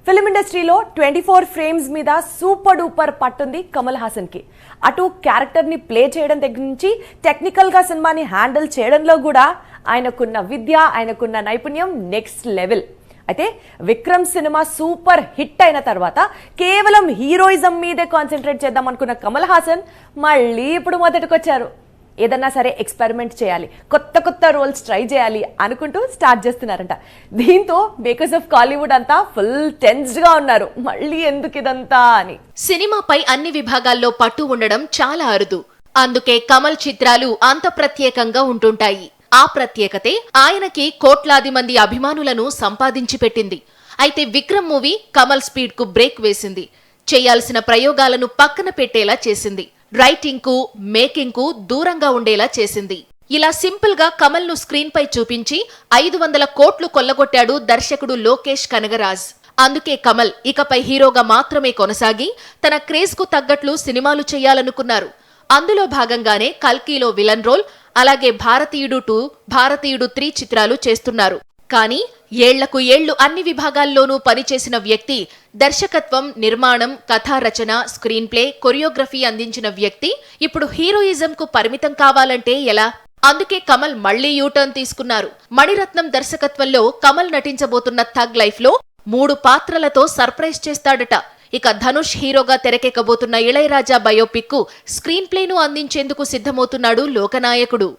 Film ఇండస్ట్రీలో 24 frames మీద super duper పట్టుంది Kamal Haasan కి. అటు క్యారెక్టర్ ని ప్లే చేయడం దగ్గర నుంచి టెక్నికల్ గా సినిమాని హ్యాండిల్ చేయడంలో కూడా ఆయనకున్న విద్య, ఆయనకున్న నైపుణ్యం నెక్స్ట్ లెవెల్. అయితే విక్రమ్ సినిమా సూపర్ హిట్ అయిన తర్వాత కేవలం హీరోయిజం మీదే కాన్సన్ట్రేట్ చేద్దాం అనుకున్న కమల్ హాసన్ మళ్ళీ ఇప్పుడు మొదటికొచ్చారు. ఏదన్నా సరే ఎక్స్పెరిమెంట్ చేయాలి, కొత్త కొత్త రోల్స్ ట్రై చేయాలి అనుకుంటూ స్టార్ట్ చేస్తున్నారంట. దీంతో మేకర్స్ ఆఫ్ కాలీవుడ్ అంతా ఫుల్ టెన్స్డ్ గా ఉన్నారు, మళ్ళీ ఎందుకు ఇదంతా అని. సినిమాపై అన్ని విభాగాల్లో పట్టు ఉండడం చాలా అరుదు. అందుకే కమల్ చిత్రాలు అంత ప్రత్యేకంగా ఉంటుంటాయి. ఆ ప్రత్యేకతే ఆయనకి కోట్లాది మంది అభిమానులను సంపాదించి పెట్టింది. అయితే విక్రమ్ మూవీ కమల్ స్పీడ్ కు బ్రేక్ వేసింది. చేయాల్సిన ప్రయోగాలను పక్కన పెట్టేలా చేసింది. రైటింగ్ కు, మేకింగ్ కు దూరంగా ఉండేలా చేసింది. ఇలా సింపుల్ గా కమల్ ను స్క్రీన్ పై చూపించి 500 కోట్లు కొల్లగొట్టాడు దర్శకుడు లోకేష్ కనగరాజ్. అందుకే కమల్ ఇకపై హీరోగా మాత్రమే కొనసాగి తన క్రేజ్ కు తగ్గట్లు సినిమాలు చేయాలనుకున్నారు. అందులో భాగంగానే కల్కీలో విలన్ రోల్, అలాగే భారతీయుడు 2, భారతీయుడు 3 చిత్రాలు చేస్తున్నారు. కానీ ఏళ్లకు ఏళ్లు అన్ని విభాగాల్లోనూ పనిచేసిన వ్యక్తి, దర్శకత్వం, నిర్మాణం, కథా రచన, స్క్రీన్ ప్లే, కొరియోగ్రఫీ అందించిన వ్యక్తి ఇప్పుడు హీరోయిజం కు పరిమితం కావాలంటే ఎలా? అందుకే కమల్ మళ్లీ యూటర్న్ తీసుకున్నారు. మణిరత్నం దర్శకత్వంలో కమల్ నటించబోతున్న థగ్ లైఫ్ లో 3 పాత్రలతో సర్ప్రైజ్ చేస్తాడట. ఇక ధనుష్ హీరోగా తెరకెక్కబోతున్న ఇళయరాజా బయోపిక్ కు స్క్రీన్ ప్లేను అందించేందుకు సిద్ధమవుతున్నాడు లోకనాయకుడు.